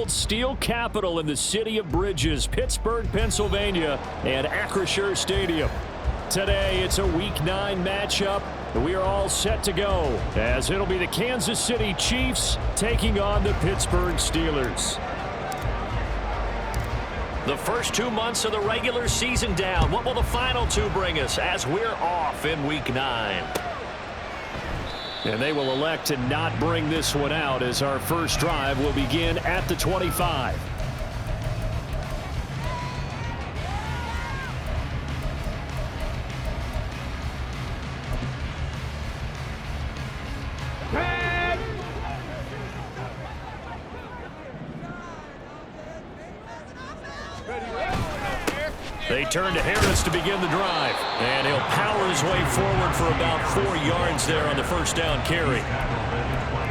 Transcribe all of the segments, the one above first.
world's steel capital in the city of bridges, Pittsburgh, Pennsylvania, and Acrisure Stadium. Today, it's a Week 9 matchup. We are all set to go, as it'll be the Kansas City Chiefs taking on the Pittsburgh Steelers. The first 2 months of the regular season down. What will the final 2 bring us as we're off in Week 9? And they will elect to not bring this one out, as our first drive will begin at the 25. They turn to Harris to begin the drive. And he'll power his way forward for about 4 yards there on the first down carry.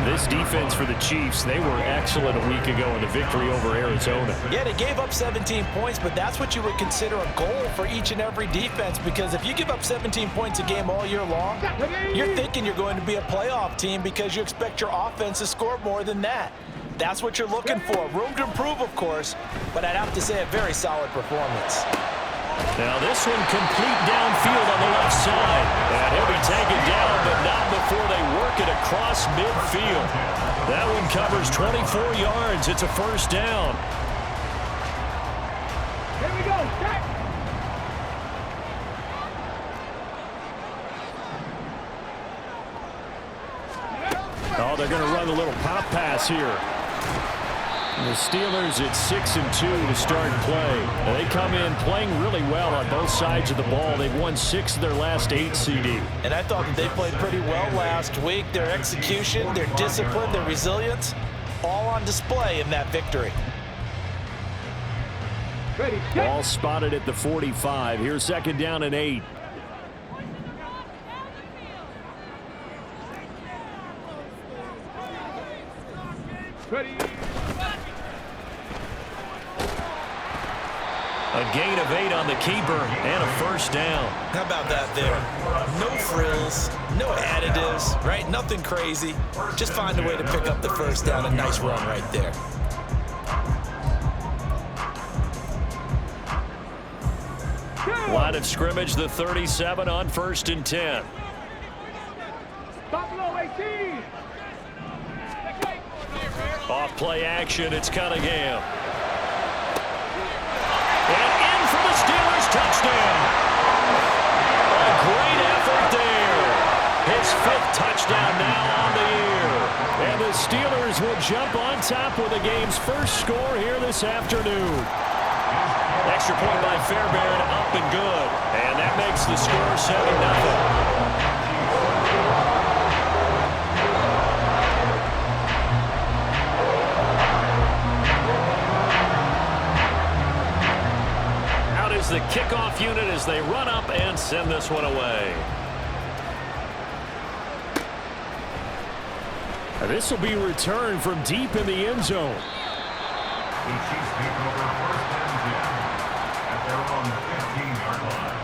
This defense for the Chiefs, they were excellent a week ago in the victory over Arizona. Yeah, they gave up 17 points, but that's what you would consider a goal for each and every defense, because if you give up 17 points a game all year long, you're thinking you're going to be a playoff team because you expect your offense to score more than that. That's what you're looking for. Room to improve, of course, but I'd have to say a very solid performance. Now this one complete downfield on the left side. And he'll be taken down, but not before they work it across midfield. That one covers 24 yards. It's a first down. Here we go. Check. Oh, they're going to run a little pop pass here. The Steelers at 6-2 to start play. They come in playing really well on both sides of the ball. They've won 6 of their last 8 CD. And I thought that they played pretty well last week. Their execution, their discipline, their resilience, all on display in that victory. Ball spotted at the 45. Here's second down and 8. Ready. A gain of 8 on the keeper and a first down. How about that there? No frills, no additives, right? Nothing crazy. Just find a way to pick up the first down. A nice run right there. Line of scrimmage, the 37 on 1st and 10. Buffalo 18. Off play action, it's Cunningham. And in for the Steelers touchdown. A great effort there. His 5th touchdown now on the year. And the Steelers will jump on top with the game's first score here this afternoon. Extra point by Fairbairn, up and good. And that makes the score 7-0. The kickoff unit as they run up and send this one away. This will be returned from deep in the end zone. The Chiefs take over 1st and 10 at their own 15-yard line.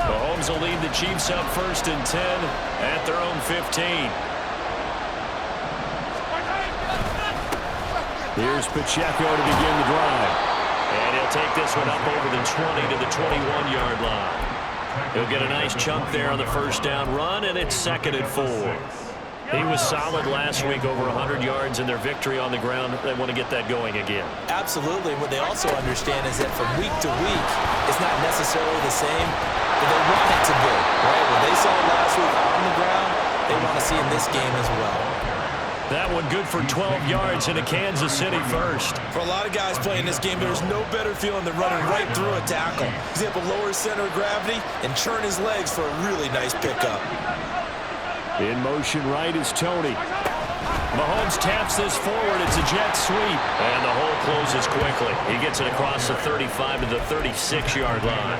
Mahomes will lead the Chiefs up 1st and 10 at their own 15. Here's Pacheco to begin the drive. And he'll take this one up over the 20 to the 21-yard line. He'll get a nice chunk there on the first down run, and it's 2nd and 4. He was solid last week, over 100 yards in their victory on the ground. They want to get that going again. Absolutely. What they also understand is that from week to week, it's not necessarily the same, but they want it to be, right? What they saw last week on the ground, they want to see in this game as well. That one good for 12 yards into Kansas City first. For a lot of guys playing this game, there's no better feeling than running right through a tackle. He's able to lower his center of gravity and churn his legs for a really nice pickup. In motion right is Tony. Mahomes taps this forward. It's a jet sweep. And the hole closes quickly. He gets it across the 35 to the 36-yard line.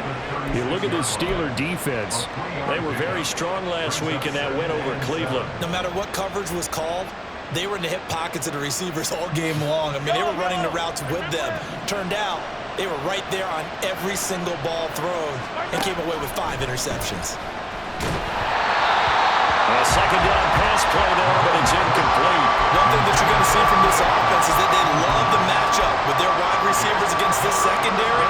You look at this Steeler defense. They were very strong last week in that win over Cleveland. No matter what coverage was called, they were in the hip pockets of the receivers all game long. I mean, they were running the routes with them. Turned out, They were right there on every single ball thrown and came away with 5 interceptions. A second down pass play there, but it's incomplete. One thing that you're going to see from this offense is that they love the matchup with their wide receivers against this secondary.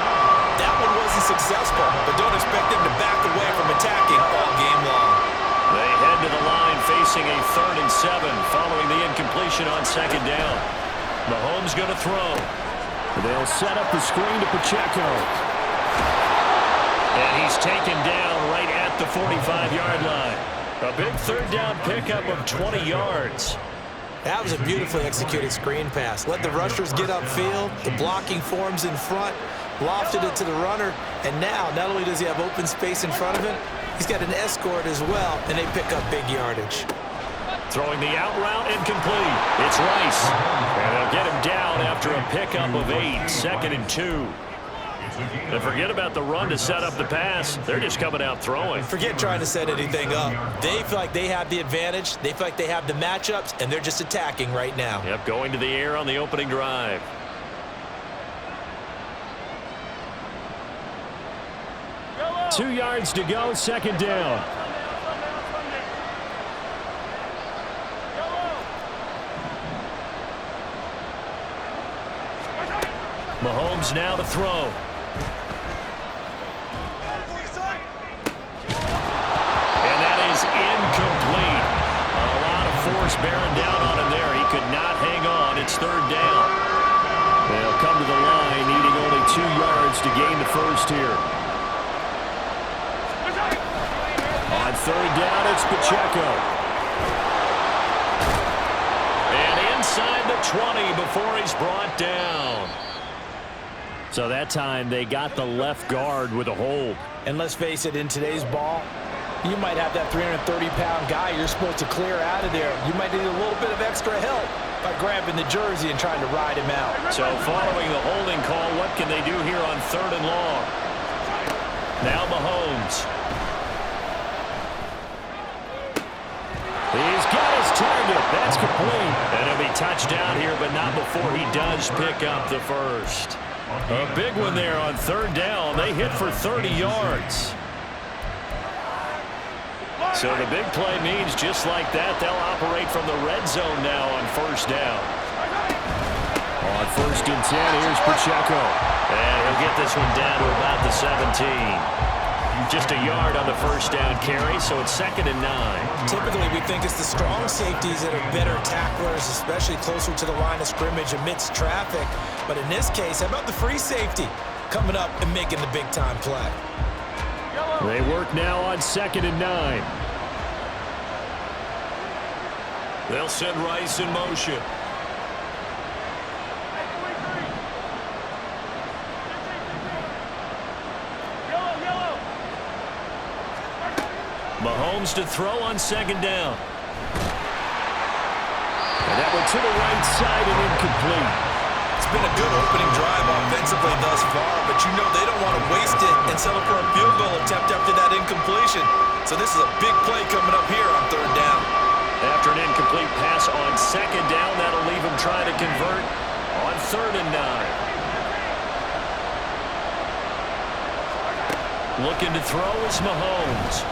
That one wasn't successful, but don't expect them to back away from attacking all game long. They head to the line facing a 3rd and 7 following the incompletion on second down. Mahomes going to throw. They'll set up the screen to Pacheco. And he's taken down right at the 45-yard line. A big 3rd down pickup of 20 yards. That was a beautifully executed screen pass. Let the rushers get upfield. The blocking forms in front. Lofted it to the runner. And now, not only does he have open space in front of him, he's got an escort as well, and they pick up big yardage. Throwing the out route, incomplete. It's Rice. And they'll get him down after a pickup of 8, 2nd and 2. And forget about the run to set up the pass. They're just coming out throwing. Forget trying to set anything up. They feel like they have the advantage. They feel like they have the matchups, and they're just attacking right now. Yep, going to the air on the opening drive. Yellow. 2 yards to go, second down. Mahomes now to throw. Incomplete. A lot of force bearing down on him there. He could not hang on. It's 3rd down. They'll come to the line, needing only 2 yards to gain the first here. On 3rd down, it's Pacheco. And inside the 20 before he's brought down. So that time they got the left guard with a hold. And let's face it, in today's ball, you might have that 330-pound guy you're supposed to clear out of there. You might need a little bit of extra help by grabbing the jersey and trying to ride him out. So following the holding call, what can they do here on 3rd and long? Now Mahomes. He's got his target. That's complete. And he'll be touchdown here, but not before he does pick up the first. A big one there on 3rd down. They hit for 30 yards. So the big play means just like that, they'll operate from the red zone now on 1st down. On 1st and 10, here's Pacheco. And he'll get this one down to about the 17. Just a yard on the 1st down carry, so it's 2nd and 9. Typically, we think it's the strong safeties that are better tacklers, especially closer to the line of scrimmage amidst traffic. But in this case, how about the free safety coming up and making the big-time play? They work now on 2nd and 9. They'll send Rice in motion. Mahomes to throw on 2nd down. And that one to the right side and incomplete. It's been a good opening drive offensively thus far, but you know they don't want to waste it and settle for a field goal attempt after that incompletion. So this is a big play coming up here on 3rd down. After an incomplete pass on 2nd down, that'll leave him trying to convert on 3rd and 9. Looking to throw is Mahomes.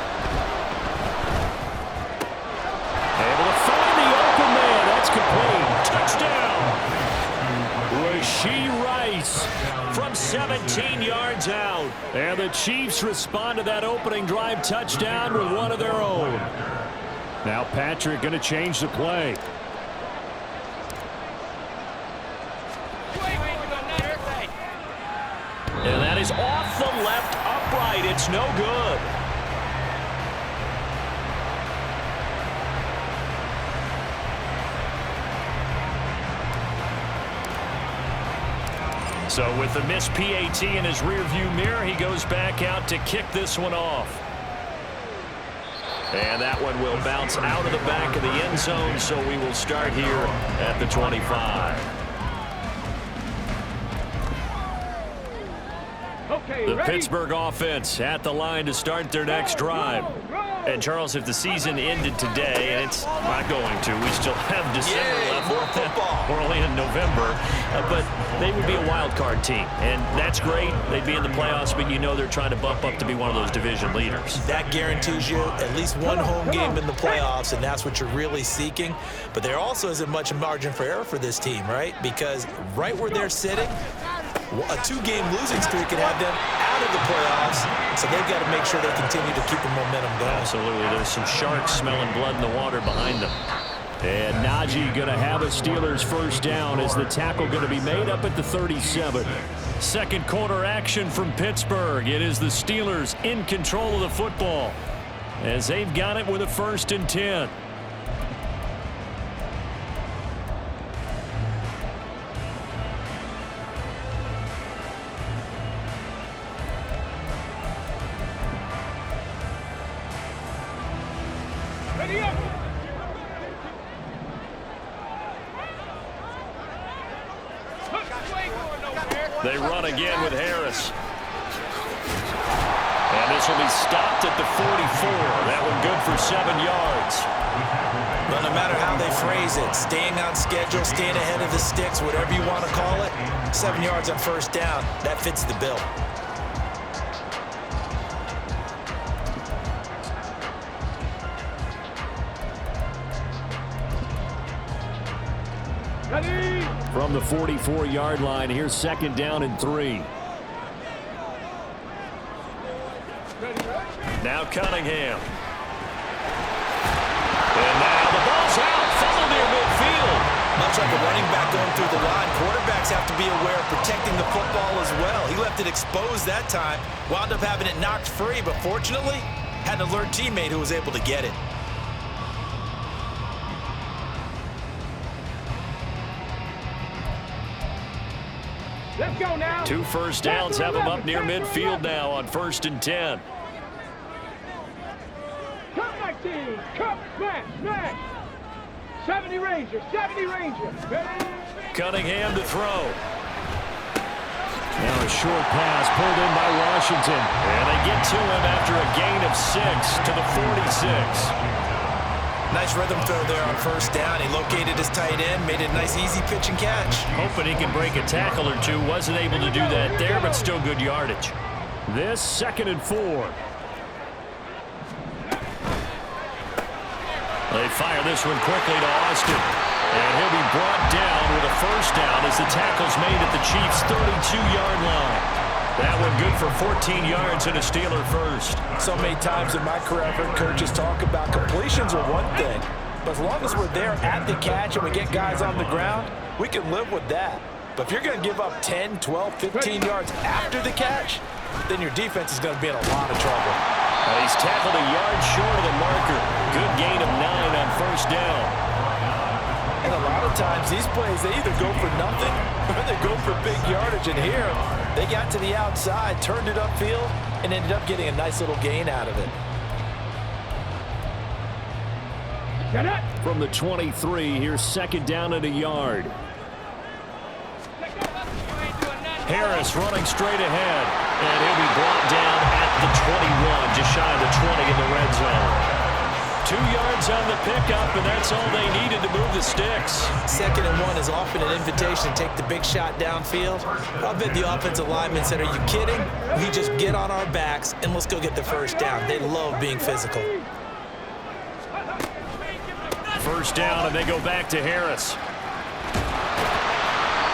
Able to find the open man. That's complete. Touchdown. Rashee Rice from 17 yards out. And the Chiefs respond to that opening drive touchdown with one of their own. Now Patrick going to change the play. And that is off the left upright. It's no good. So with the missed PAT in his rearview mirror, he goes back out to kick this one off. And that one will bounce out of the back of the end zone, so we will start here at the 25. The Pittsburgh offense at the line to start their next drive. And, Charles, if the season ended today, and it's not going to, we still have December left. More football. We're only in November. But they would be a wild card team, and that's great. They'd be in the playoffs, but you know they're trying to bump up to be one of those division leaders. That guarantees you at least one home game in the playoffs, and that's what you're really seeking. But there also isn't much margin for error for this team, right? Because right where they're sitting, a two-game losing streak could have them out of the playoffs, so they've got to make sure they continue to keep the momentum going. Absolutely. There's some sharks smelling blood in the water behind them. And Najee going to have a Steelers first down as the tackle going to be made up at the 37. Second quarter action from Pittsburgh. It is the Steelers in control of the football as they've got it with a 1st and 10. Ready up. They run again with Harris. And this will be stopped at the 44. That one good for 7 yards. Well, no matter how they phrase it, staying on schedule, staying ahead of the sticks, whatever you want to call it, 7 yards on first down, that fits the bill. Ready. From the 44-yard line, here's 2nd down and 3. Now Cunningham. And now the ball's out. Fumble near midfield. Much like a running back going through the line, quarterbacks have to be aware of protecting the football as well. He left it exposed that time, wound up having it knocked free, but fortunately, had an alert teammate who was able to get it. Let's go now. 2 first downs have them up near midfield now on 1st and 10. Come, my team. Come, smash. 70 Ranger. Ready. Cunningham to throw. Now a short pass pulled in by Washington. And they get to him after a gain of 6 to the 46. Nice rhythm throw there on first down. He located his tight end, made it a nice easy pitch and catch. Hoping he can break a tackle or two. Wasn't able to do that there, but still good yardage. This 2nd and 4. They fire this one quickly to Austin. And he'll be brought down with a first down as the tackle's made at the Chiefs' 32-yard line. That one good for 14 yards and a Steeler first. So many times in my career, I've heard coaches talk about completions are one thing, but as long as we're there at the catch and we get guys on the ground, we can live with that. But if you're going to give up 10, 12, 15 yards after the catch, then your defense is going to be in a lot of trouble. He's tackled a yard short of the marker. Good gain of 9 on first down. And a lot of times these plays, they either go for nothing or they go for big yardage. And here, they got to the outside, turned it upfield, and ended up getting a nice little gain out of it. From the 23, here's 2nd down and a yard. Harris running straight ahead. And he'll be brought down at the 21, just shy of the 20 in the red zone. 2 yards on the pickup, and that's all they needed to move the sticks. 2nd and 1 is often an invitation to take the big shot downfield. I bet the offensive lineman said, are you kidding? We just get on our backs, and let's go get the first down. They love being physical. First down, and they go back to Harris.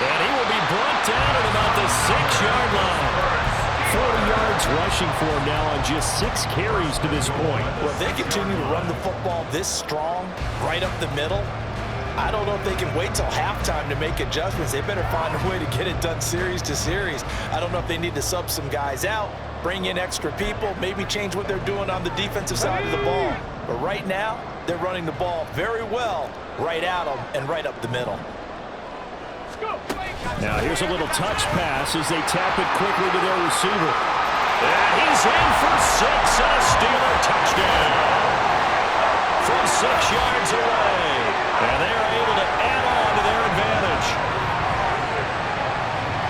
And he will be brought down at about the 6-yard line. 40 yards rushing for him now on just 6 carries to this point. Well, if they continue to run the football this strong, right up the middle, I don't know if they can wait till halftime to make adjustments. They better find a way to get it done series to series. I don't know if they need to sub some guys out, bring in extra people, maybe change what they're doing on the defensive side of the ball. But right now, they're running the ball very well right at them and right up the middle. Now here's a little touch pass as they tap it quickly to their receiver. And he's in for 6, a Steeler touchdown. From 6 yards away. And they're able to add on to their advantage.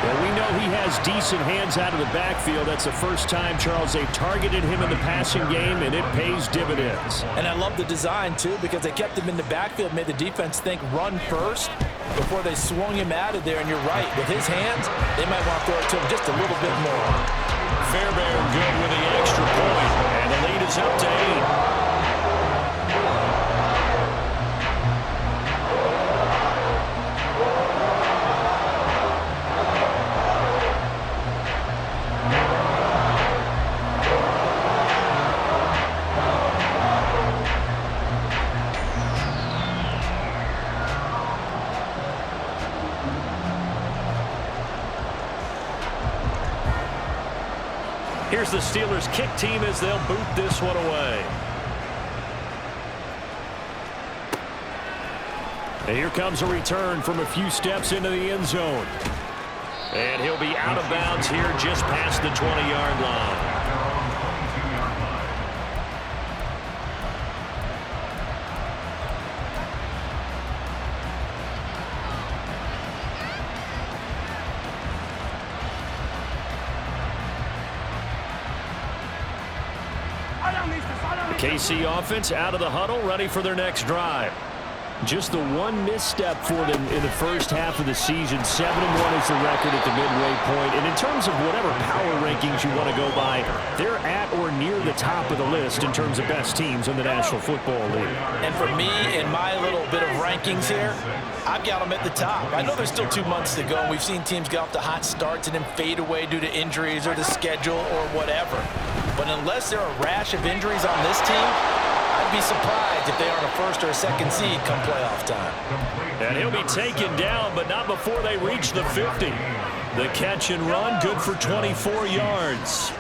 Well, we know he has decent hands out of the backfield. That's the first time, Charles, they've targeted him in the passing game, and it pays dividends. And I love the design, too, because they kept him in the backfield, made the defense think run first before they swung him out of there. And you're right, with his hands, they might want to throw it to him just a little bit more. Fairbairn good with the extra point, and the lead is up to 8. Here's the Steelers' kick team as they'll boot this one away. And here comes a return from a few steps into the end zone. And he'll be out of bounds here just past the 20-yard line. KC offense out of the huddle, ready for their next drive. Just the one misstep for them in the first half of the season. 7-1 is the record at the midway point. And in terms of whatever power rankings you want to go by, they're at or near the top of the list in terms of best teams in the National Football League. And for me, in my little bit of rankings here, I've got them at the top. I know there's still 2 months to go, and we've seen teams get off to hot starts and then fade away due to injuries or the schedule or whatever. But unless there are a rash of injuries on this team, I'd be surprised if they aren't a first or a second seed come playoff time. And he'll be taken down, but not before they reach the 50. The catch and run, good for 24 yards.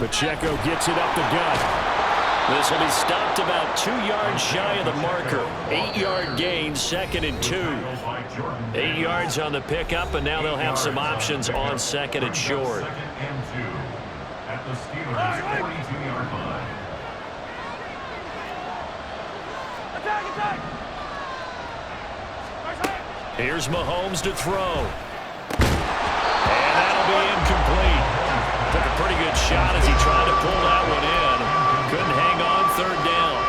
Pacheco gets it up the gut. This will be stopped about 2 yards shy of the marker. 8-yard gain, 2nd and 2. 8 yards on the pickup, and now they'll have some options on 2nd and short. At the Steelers' 42-yard line. Here's Mahomes to throw. And that'll be incomplete. Took a pretty good shot as he tried to pull that one in. Couldn't hang on, 3rd down.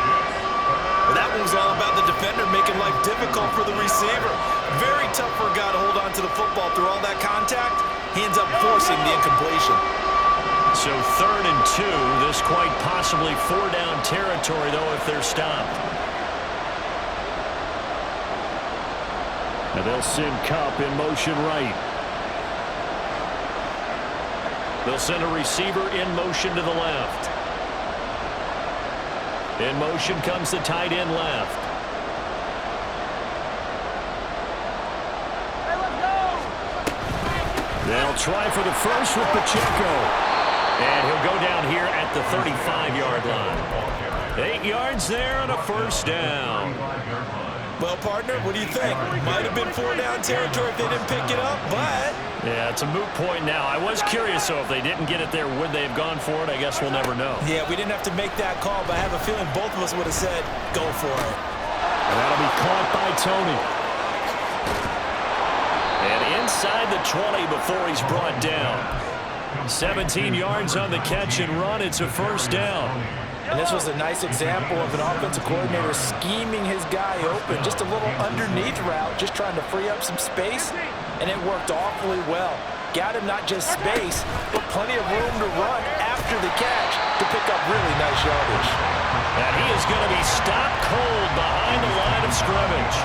Well, that one was all about the defender making life difficult for the receiver. Very tough for a guy to hold on to the football through all that contact. He ends up forcing the incompletion. So 3rd and 2. This quite possibly 4-down territory, though, if they're stopped. Now they'll send Kupp in motion right. They'll send a receiver in motion to the left. In motion comes the tight end left. Hey, let's go! They'll try for the first with Pacheco. And he'll go down here at the 35-yard line. 8 yards there and a 1st down. Well, partner, what do you think? Might have been 4-down territory if they didn't pick it up, but... Yeah, it's a moot point now. I was curious, so if they didn't get it there, would they have gone for it? I guess we'll never know. Yeah, we didn't have to make that call, but I have a feeling both of us would have said, go for it. And that'll be caught by Tony. And inside the 20 before he's brought down. 17 yards on the catch and run. It's a 1st down. And this was a nice example of an offensive coordinator scheming his guy open. Just a little underneath route, just trying to free up some space, and it worked awfully well. Got him not just space, but plenty of room to run after the catch to pick up really nice yardage. And he is going to be stopped cold behind the line of scrimmage.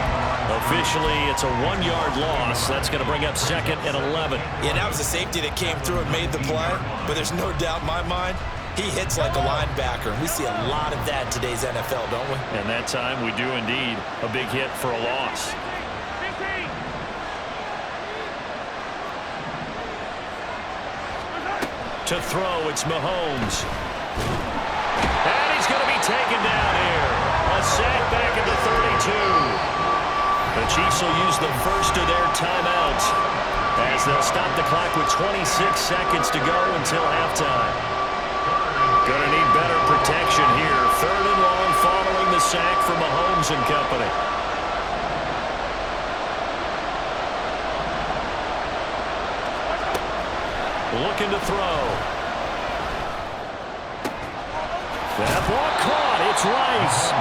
Officially, it's a 1-yard loss. That's going to bring up 2nd and 11. Yeah, that was a safety that came through and made the play, but there's no doubt in my mind, he hits like a linebacker. We see a lot of that in today's NFL, don't we? And that time we do indeed. A big hit for a loss. 15. To throw, it's Mahomes. And he's going to be taken down here. A sack back at the 32. The Chiefs will use the first of their timeouts. as they'll stop the clock with 26 seconds to go until halftime. Gonna need better protection here. 3rd and long following the sack from Mahomes and company. Looking to throw. That ball caught. It's Rice.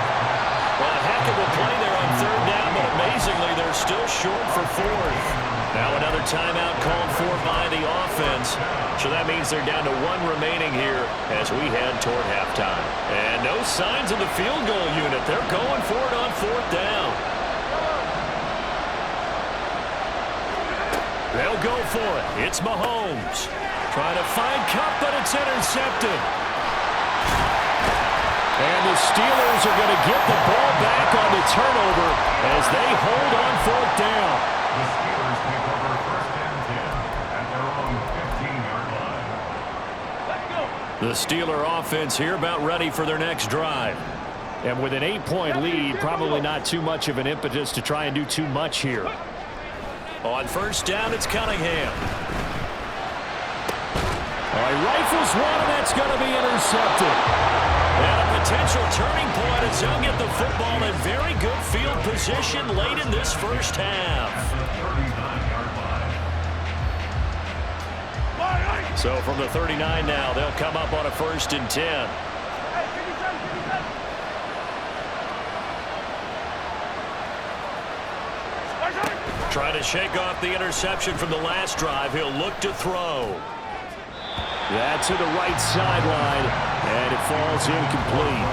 Well, a heck of a play there on 3rd down, but amazingly, they're still short for 4th. Now another timeout called for by the offense. So that means they're down to 1 remaining here as we head toward halftime. And no signs of the field goal unit. They're going for it on 4th down. They'll go for it. It's Mahomes. Trying to find Cup, but it's intercepted. And the Steelers are going to get the ball back on the turnover as they hold on 4th down. The Steelers take over 1st and 10 at their own 15-yard line. The Steeler offense here about ready for their next drive. And with an 8-point lead, probably not too much of an impetus to try and do too much here. On 1st down, it's Cunningham. All right, rifles one, and that's going to be intercepted. And a potential turning point as they'll get the football in very good field position late in this first half. So from the 39 now, they'll come up on a 1st and 10. Trying to shake off the interception from the last drive. He'll look to throw. That's to the right sideline, and it falls incomplete.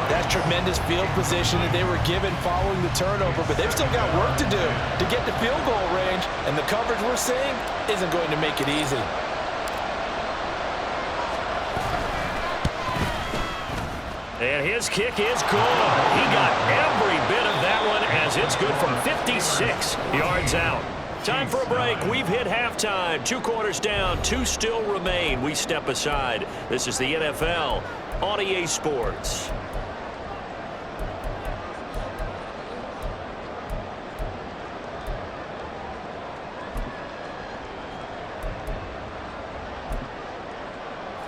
That's tremendous field position that they were given following the turnover, but they've still got work to do to get to field goal range, and the coverage we're seeing isn't going to make it easy. And his kick is good. He got every bit of that one as it's good from 56 yards out. Time for a break. We've hit halftime. 2 quarters down. 2 still remain. We step aside. This is the NFL on EA Sports.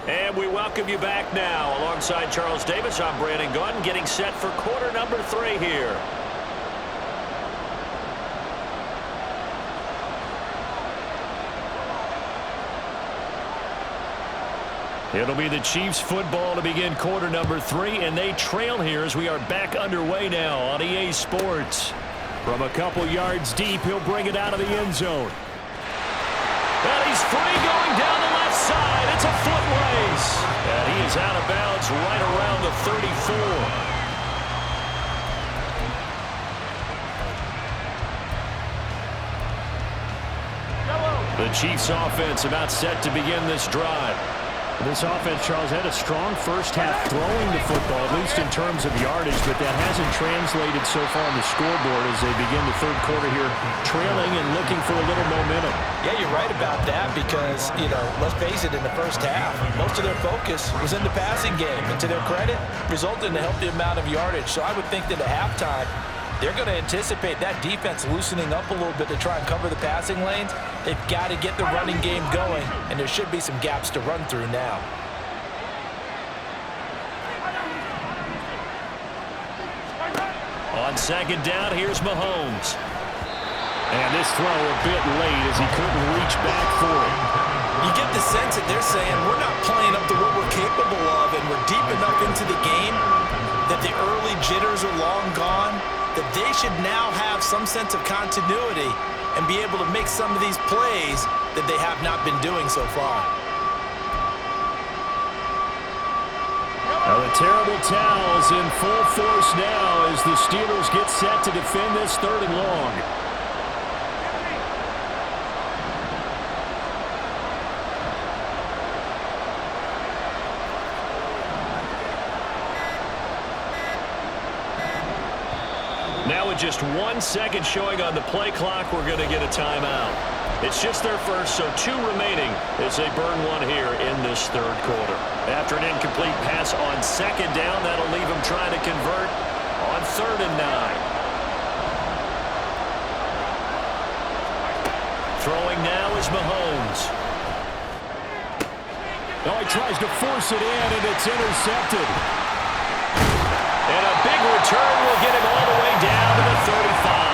And we welcome you back now. Alongside Charles Davis, I'm Brandon Gaudin, getting set for quarter number 3 here. It'll be the Chiefs football to begin quarter number 3, and they trail here as we are back underway now on EA Sports. From a couple yards deep, he'll bring it out of the end zone. And he's free going down the left side. It's a foot race. And he is out of bounds right around the 34. The Chiefs offense about set to begin this drive. This offense, Charles, had a strong first half throwing the football, at least in terms of yardage, but that hasn't translated so far on the scoreboard as they begin the 3rd quarter here, trailing and looking for a little momentum. Yeah, you're right about that because, let's face it, in the first half, most of their focus was in the passing game. And to their credit, resulted in a healthy amount of yardage. So I would think that at halftime, they're going to anticipate that defense loosening up a little bit to try and cover the passing lanes. They've got to get the running game going, and there should be some gaps to run through now. On 2nd down, here's Mahomes. And this throw a bit late as he couldn't reach back for it. You get the sense that they're saying we're not playing up to what we're capable of, and we're deep enough into the game that the early jitters are long gone, that they should now have some sense of continuity and be able to make some of these plays that they have not been doing so far. Now the terrible towels in full force now as the Steelers get set to defend this 3rd and long. Now with just 1 second showing on the play clock, we're going to get a timeout. It's just their first, so 2 remaining as they burn 1 here in this 3rd quarter. After an incomplete pass on 2nd down, that'll leave them trying to convert on 3rd and 9. Throwing now is Mahomes. Oh, he tries to force it in, and it's intercepted. And a big return will get him all the way down to the 35.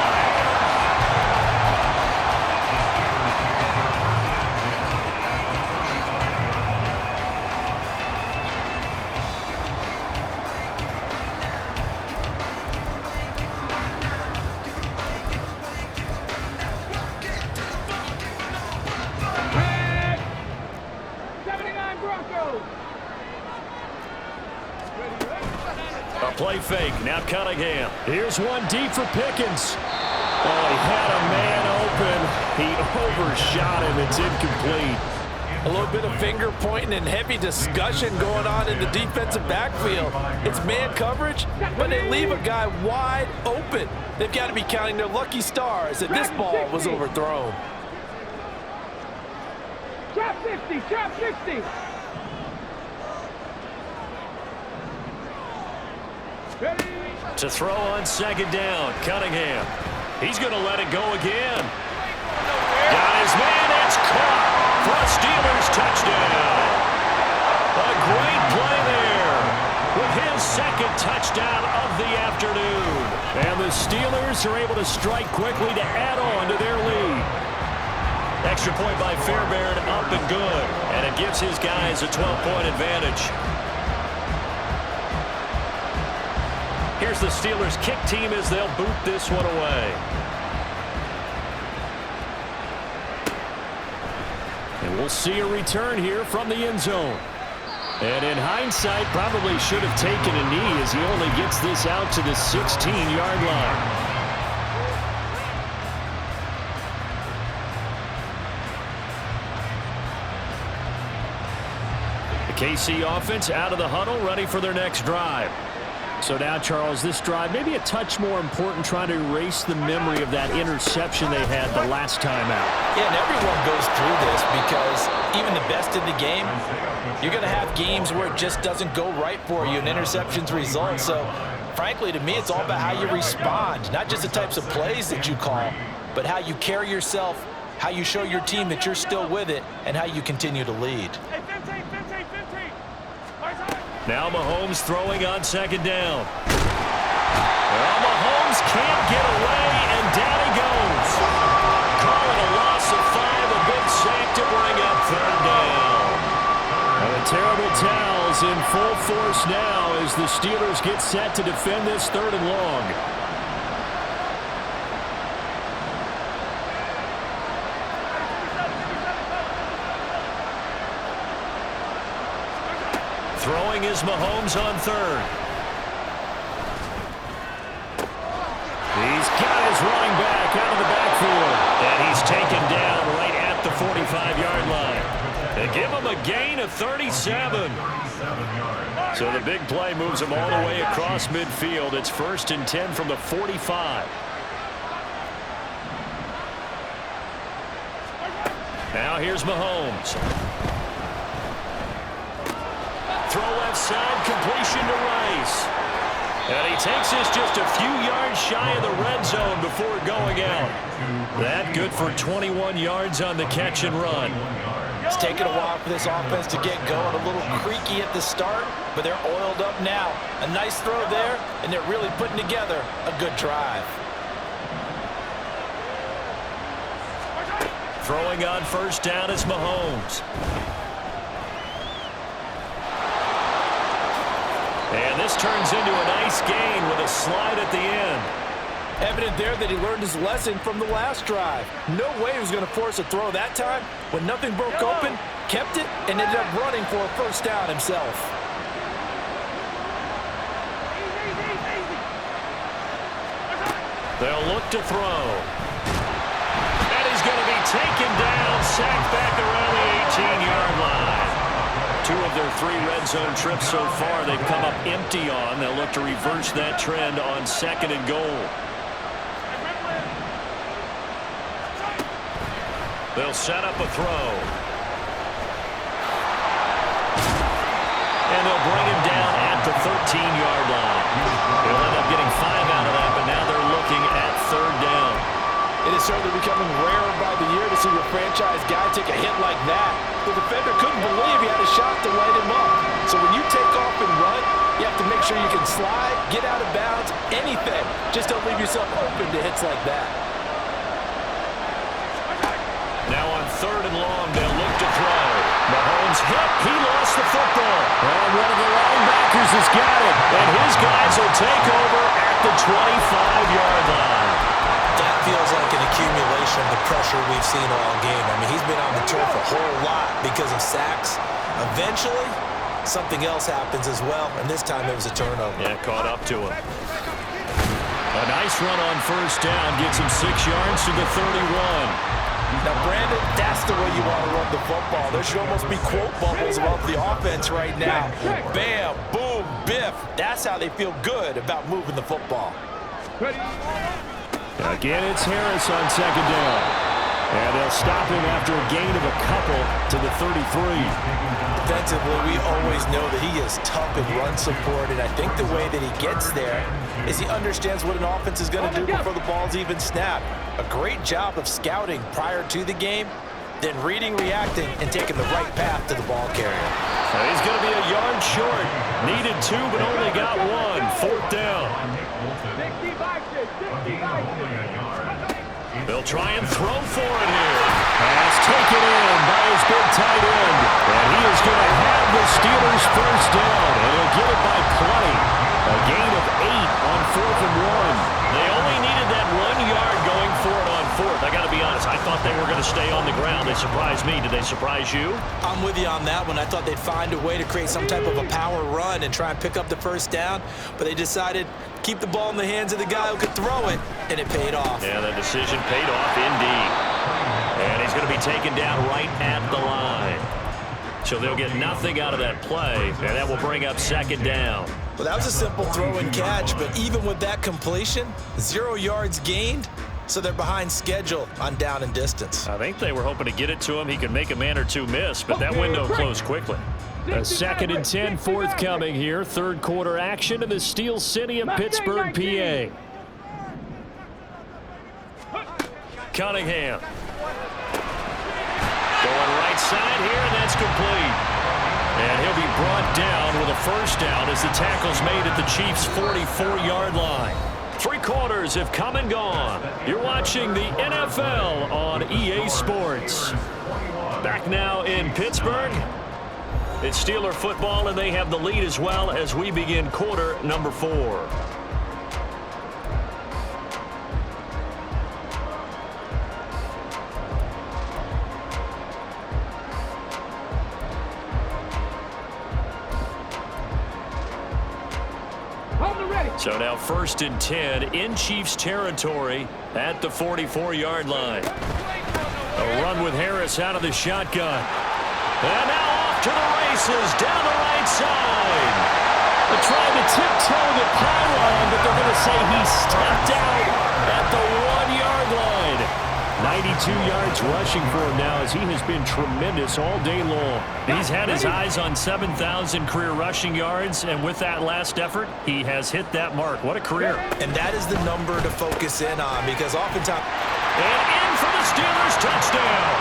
A play fake. Now Cunningham. Here's one deep for Pickens. Oh, he had a man open. He overshot him. It's incomplete. A little bit of finger pointing and heavy discussion going on in the defensive backfield. It's man coverage, but they leave a guy wide open. They've got to be counting their lucky stars that this ball was overthrown. Drop 50, drop 60. Ready? To throw on second down. Cunningham. He's going to let it go again. Got his man. It's caught for a Steelers touchdown. A great play there with his second touchdown of the afternoon. And the Steelers are able to strike quickly to add on to their lead. Extra point by Fairbairn, up and good. And it gives his guys a 12-point advantage. Here's the Steelers kick team as they'll boot this one away. And we'll see a return here from the end zone. And in hindsight, probably should have taken a knee as he only gets this out to the 16-yard line. KC offense out of the huddle, ready for their next drive. So now, Charles, this drive maybe a touch more important, trying to erase the memory of that interception they had the last time out. Yeah, and everyone goes through this because even the best in the game, you're going to have games where it just doesn't go right for you and interceptions result. So, frankly, to me, it's all about how you respond, not just the types of plays that you call, but how you carry yourself, how you show your team that you're still with it, and how you continue to lead. Now Mahomes throwing on second down. Well, Mahomes can't get away, and down he goes. Call it a loss of 5, a big sack to bring up third down. And the terrible towels in full force now as the Steelers get set to defend this third and long. Throwing is Mahomes on third. He's got his running back out of the backfield. And he's taken down right at the 45-yard line. They give him a gain of 37. So the big play moves him all the way across midfield. It's 1st and 10 from the 45. Now here's Mahomes. Throw left side, completion to Rice. And he takes this just a few yards shy of the red zone before going out. That good for 21 yards on the catch and run. It's taken a while for this offense to get going. A little creaky at the start, but they're oiled up now. A nice throw there, and they're really putting together a good drive. Throwing on first down is Mahomes. And this turns into a nice gain with a slide at the end. Evident there that he learned his lesson from the last drive. No way he was going to force a throw that time. When nothing broke open, kept it, and ended up running for a first down himself. They'll look to throw. And he's going to be taken down, sacked back around the 18-yard line. 2 of their 3 red zone trips so far they've come up empty on. They'll look to reverse that trend on 2nd and goal. They'll set up a throw. And they'll bring him down at the 13-yard line. They'll end up getting 5 out of that, but now they're looking at 3rd down. It is certainly becoming rarer by the year to see your franchise guy take a hit like that. The defender couldn't believe he had a shot to light him up. So when you take off and run, you have to make sure you can slide, get out of bounds, anything. Just don't leave yourself open to hits like that. Now on 3rd and long, they'll look to throw. Mahomes hit. He lost the football. And one of the linebackers has got it. And his guys will take over at the 25-yard line. That feels like an accumulation of the pressure we've seen all game. I mean, he's been on the turf a whole lot because of sacks. Eventually, something else happens as well, and this time it was a turnover. Yeah, caught up to him. A nice run on 1st down. Gets him 6 yards to the 31. Now, Brandon, that's the way you want to run the football. There should almost be quote bubbles about the offense right now. Bam, boom, biff. That's how they feel good about moving the football. Again, it's Harris on 2nd down. And they'll stop him after a gain of a couple to the 33. Defensively, we always know that he is tough in run support, and I think the way that he gets there is he understands what an offense is going to do before the ball's even snapped. A great job of scouting prior to the game, then reading, reacting, and taking the right path to the ball carrier. So he's going to be a yard short. Needed 2, but only got 1. 4th down. They'll try and throw for it here. Pass taken in by his big tight end. And he is going to have the Steelers 1st down. And he'll get it by plenty. A gain of 8 on 4th and 1. They only needed that 1 yard going for it on 4th. I got to be honest, I thought they were going to stay on the ground. They surprised me. Did they surprise you? I'm with you on that one. I thought they'd find a way to create some type of a power run and try and pick up the 1st down, but they decided keep the ball in the hands of the guy who could throw it, and it paid off. Yeah, that decision paid off indeed. And he's going to be taken down right at the line. So they'll get nothing out of that play, and that will bring up 2nd down. Well, that was a simple throw and catch, but even with that completion, 0 yards gained, so they're behind schedule on down and distance. I think they were hoping to get it to him. He could make a man or 2 miss, but that window closed quickly. A 2nd and 10 forthcoming here. 3rd quarter action in the Steel City of Pittsburgh, PA. Cunningham. Going right side here, and that's complete. And he'll be brought down with a 1st down as the tackle's made at the Chiefs' 44-yard line. 3 quarters have come and gone. You're watching the NFL on EA Sports. Back now in Pittsburgh. It's Steeler football, and they have the lead as well as we begin quarter number 4. So now 1st and 10 in Chiefs territory at the 44-yard line. A run with Harris out of the shotgun. And now off to the races down the right side. They're trying to tiptoe the pylon, but they're going to say he stepped out at the 1-yard line. 92 yards rushing for him now as he has been tremendous all day long. He's had his eyes on 7,000 career rushing yards, and with that last effort, he has hit that mark. What a career. And that is the number to focus in on because oftentimes... And in for the Steelers touchdown.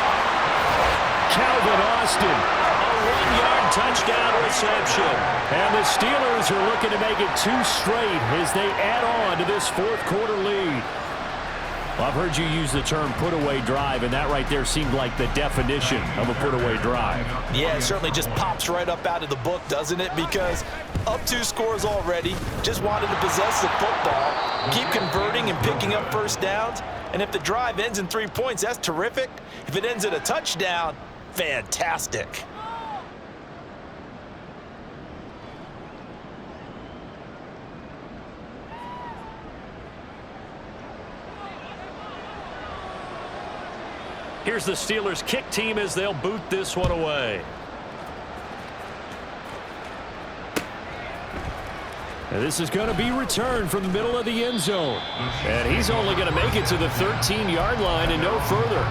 Calvin Austin. A 1-yard touchdown reception. And the Steelers are looking to make it 2 straight as they add on to this 4th quarter lead. Well, I've heard you use the term put-away drive, and that right there seemed like the definition of a put-away drive. Yeah, it certainly just pops right up out of the book, doesn't it? Because up 2 scores already, just wanted to possess the football, keep converting and picking up 1st downs, and if the drive ends in 3 points, that's terrific. If it ends in a touchdown, fantastic. Here's the Steelers kick team as they'll boot this one away. And this is going to be returned from the middle of the end zone. And he's only going to make it to the 13-yard line and no further.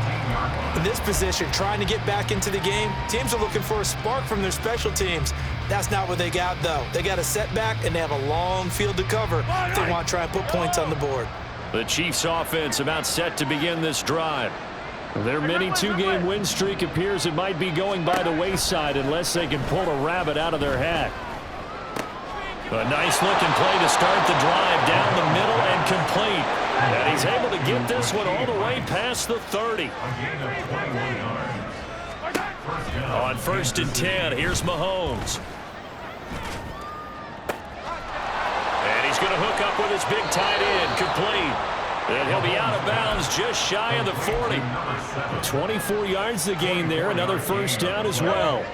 In this position, trying to get back into the game, teams are looking for a spark from their special teams. That's not what they got, though. They got a setback, and they have a long field to cover if they want to try and put points on the board. The Chiefs offense about set to begin this drive. Their mini two-game win streak appears it might be going by the wayside unless they can pull a rabbit out of their hat. A nice-looking play to start the drive down the middle and complete. And he's able to get this one all the way past the 30. On 1st and 10, here's Mahomes. And he's going to hook up with his big tight end, complete. And he'll be out of bounds just shy of the 40. 24 yards to gain there, another first down as well.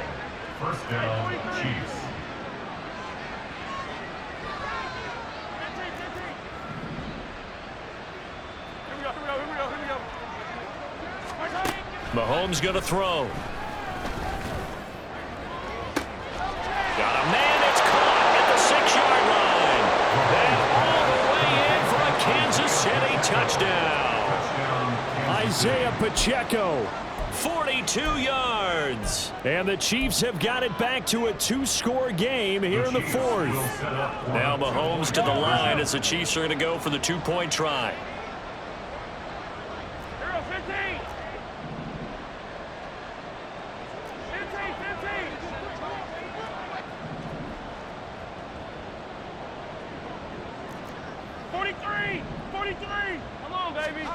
First down, Chiefs. Mahomes going to throw. Got a man, it's caught at the 6-yard line. And all the way in for a Kansas City touchdown. Isaiah Pacheco, 42 yards. And the Chiefs have got it back to a 2-score game here in the 4th. Now Mahomes to the line as the Chiefs are going to go for the 2-point try. 43! Come on, baby!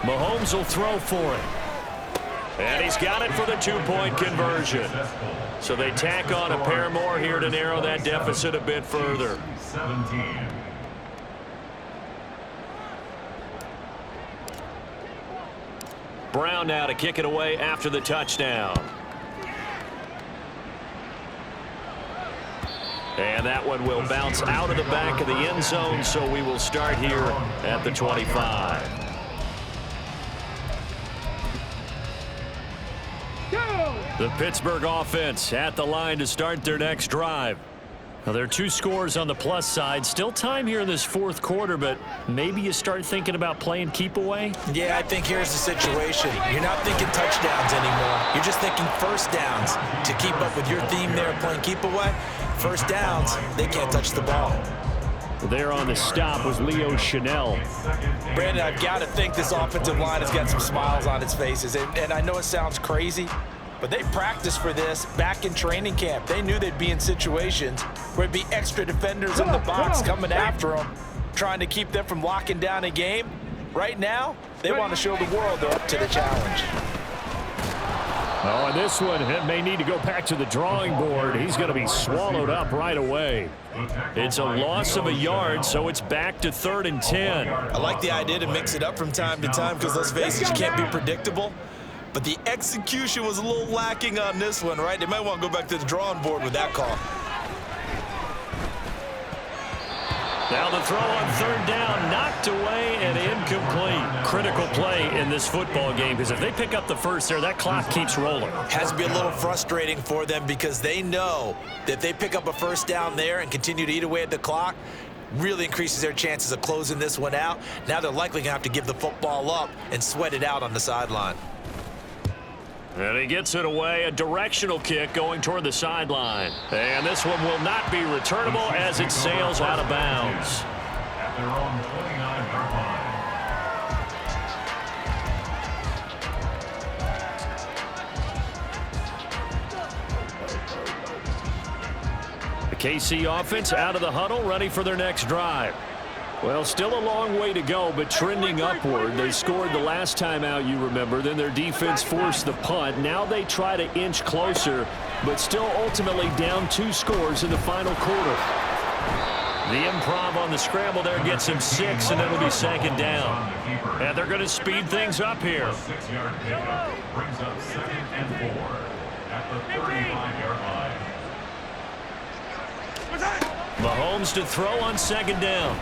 Mahomes will throw for it. And he's got it for the 2-point conversion. So they tack on a pair more here to narrow that deficit a bit further. 17. Brown now to kick it away after the touchdown. And that one will bounce out of the back of the end zone, so we will start here at the 25. The Pittsburgh offense at the line to start their next drive. Now, there are 2 scores on the plus side. Still time here in this 4th quarter, but maybe you start thinking about playing keep away? Yeah, I think here's the situation. You're not thinking touchdowns anymore. You're just thinking first downs. To keep up with your theme there of playing keep away, first downs, they can't touch the ball. There on the stop was Leo Chanel. Brandon, I've got to think this offensive line has got some smiles on its faces. And I know it sounds crazy, but they practiced for this back in training camp. They knew they'd be in situations where there'd be extra defenders in the box coming after them, trying to keep them from locking down a game. Right now, they want to show the world they're up to the challenge. Oh, and this one may need to go back to the drawing board. He's going to be swallowed up right away. It's a loss of a yard, so it's back to 3rd and 10. I like the idea to mix it up from time to time because, let's face it, you can't be predictable. But the execution was a little lacking on this one, right? They might want to go back to the drawing board with that call. Now the throw on 3rd down, knocked away and incomplete. Critical play in this football game because if they pick up the first there, that clock keeps rolling. Has to be a little frustrating for them because they know that if they pick up a first down there and continue to eat away at the clock, really increases their chances of closing this one out. Now they're likely going to have to give the football up and sweat it out on the sideline. And he gets it away, a directional kick going toward the sideline. And this one will not be returnable as it sails out of bounds. At their own 29-yard line. The KC offense out of the huddle, ready for their next drive. Well, still a long way to go, but trending upward. They scored the last time out, you remember. Then their defense forced the punt. Now they try to inch closer, but still ultimately down 2 scores in the final quarter. The improv on the scramble there gets him 6, and it'll be 2nd down. And they're going to speed things up here. 6-yard pickup brings up 2nd and 4 at the 35-yard line. Mahomes to throw on 2nd down.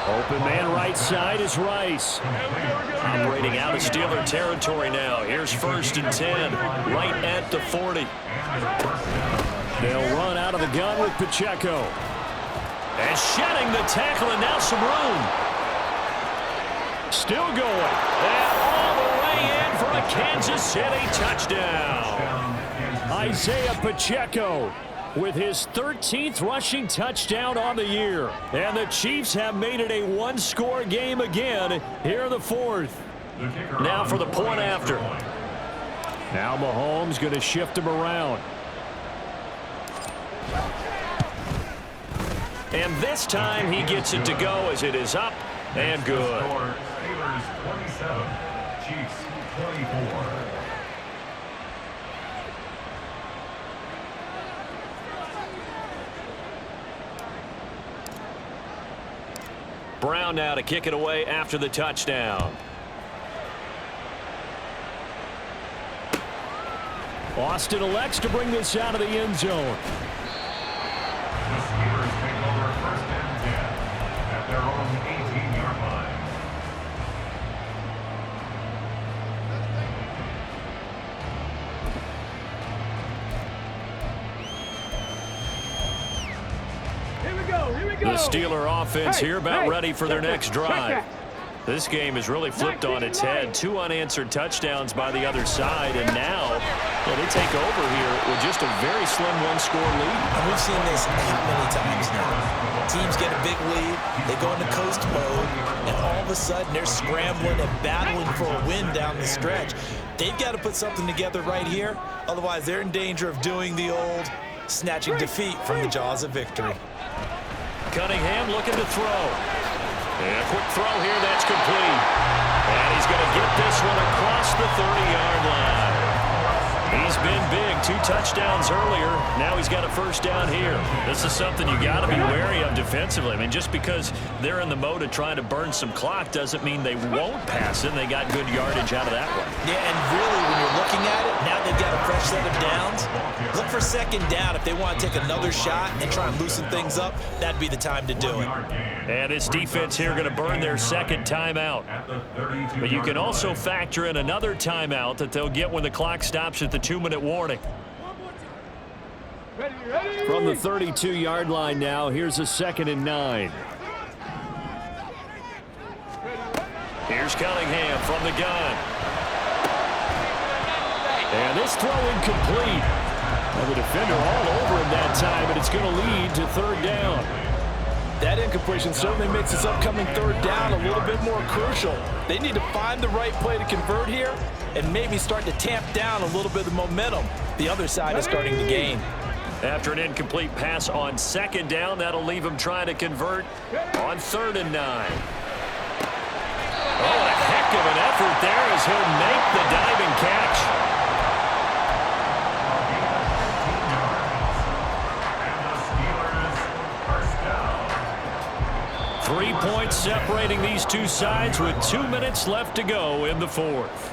Open man right side is Rice. Operating out of Steeler territory now. Here's 1st and 10, right at the 40. They'll run out of the gun with Pacheco. And shedding the tackle, and now some room. Still going. And all the way in for a Kansas City touchdown. Isaiah Pacheco with his 13th rushing touchdown on the year. And the Chiefs have made it a one-score game again here in the fourth. Now for the point after. Now Mahomes going to shift him around. And this time he gets it to go as it is up and good. Steelers 27, Chiefs 24. Brown now to kick it away after the touchdown. Austin elects to bring this out of the end zone. The Steelers take over 1st and 10 at their own 18-yard line. Here we go. Here we go. The Steeler offense here about ready for their next drive. This game is really flipped on its head. 2 unanswered touchdowns by the other side, and now they take over here with just a very slim one-score lead. And we've seen this how many times now? Teams get a big lead, they go into coast mode, and all of a sudden they're scrambling and battling for a win down the stretch. They've got to put something together right here, otherwise they're in danger of doing the old snatching defeat from the jaws of victory. Cunningham looking to throw. And a quick throw here, that's complete. And he's going to get this one across the 30-yard line. He's been big, 2 touchdowns earlier. Now he's got a first down here. This is something you got to be wary of defensively. I mean, just because they're in the mode of trying to burn some clock doesn't mean they won't pass it. They got good yardage out of that one. Yeah, and really, when you're looking at it, now they've got a fresh set of downs. Look for 2nd down. If they want to take another shot and try and loosen things up, that'd be the time to do it. And this defense here going to burn their 2nd timeout. But you can also factor in another timeout that they'll get when the clock stops at the 2-minute warning. From the 32-yard line now, here's a 2nd and 9. Here's Cunningham from the gun. And this throw incomplete. And the defender all over him that time, and it's going to lead to 3rd down. That incompletion certainly makes this upcoming 3rd down a little bit more crucial. They need to find the right play to convert here and maybe start to tamp down a little bit of momentum the other side is starting to gain. After an incomplete pass on 2nd down, that'll leave him trying to convert on 3rd and 9. Oh, a heck of an effort there as he'll make the diving catch. And the Steelers 1st down. 3 points separating these two sides with 2 minutes left to go in the 4th.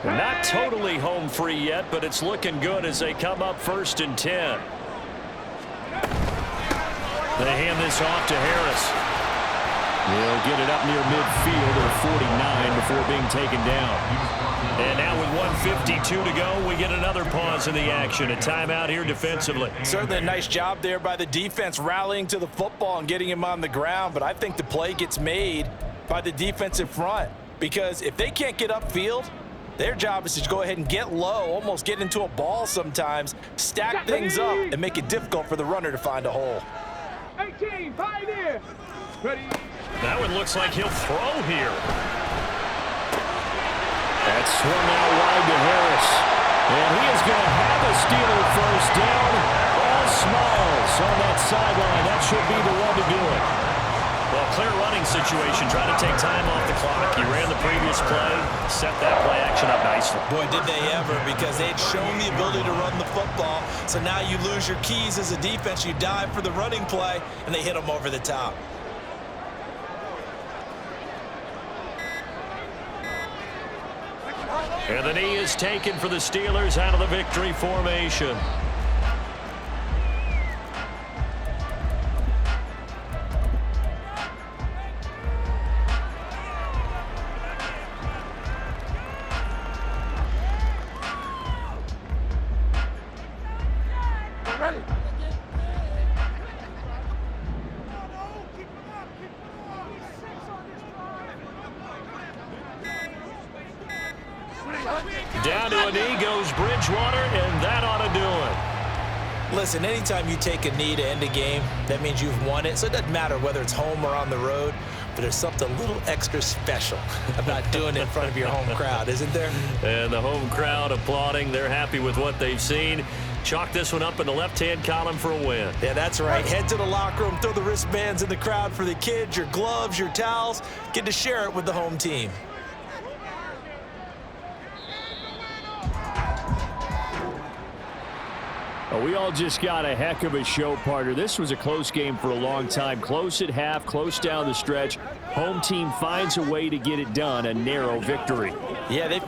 Not totally home free yet, but it's looking good as they come up 1st and 10. They hand this off to Harris. They'll get it up near midfield at 49 before being taken down. And now with 1:52 to go, we get another pause in the action. A timeout here defensively. Certainly a nice job there by the defense rallying to the football and getting him on the ground, but I think the play gets made by the defensive front because if they can't get upfield, their job is to go ahead and get low, almost get into a ball sometimes, stack things up, and make it difficult for the runner to find a hole. 18, pioneer. Ready. That one looks like he'll throw here. That's swung out wide to Harris. And he is going to have a Steeler first down. All smiles on that sideline. That should be the one to do it. Well, clear running situation, trying to take time off the clock. He ran the previous play, set that play action up nicely. Boy, did they ever, because they'd shown the ability to run the football. So now you lose your keys as a defense. You dive for the running play, and they hit them over the top. And the knee is taken for the Steelers out of the victory formation. Bridgewater, and that ought to do it. Listen, anytime you take a knee to end a game, that means you've won it. So it doesn't matter whether it's home or on the road, but there's something a little extra special about doing it in front of your home crowd, isn't there? And the home crowd applauding. They're happy with what they've seen. Chalk this one up in the left-hand column for a win. Yeah, that's right. Head to the locker room, throw the wristbands in the crowd for the kids, your gloves, your towels. Get to share it with the home team. Well, we all just got a heck of a show, partner. This was a close game for a long time. Close at half, close down the stretch. Home team finds a way to get it done. A narrow victory. Yeah, they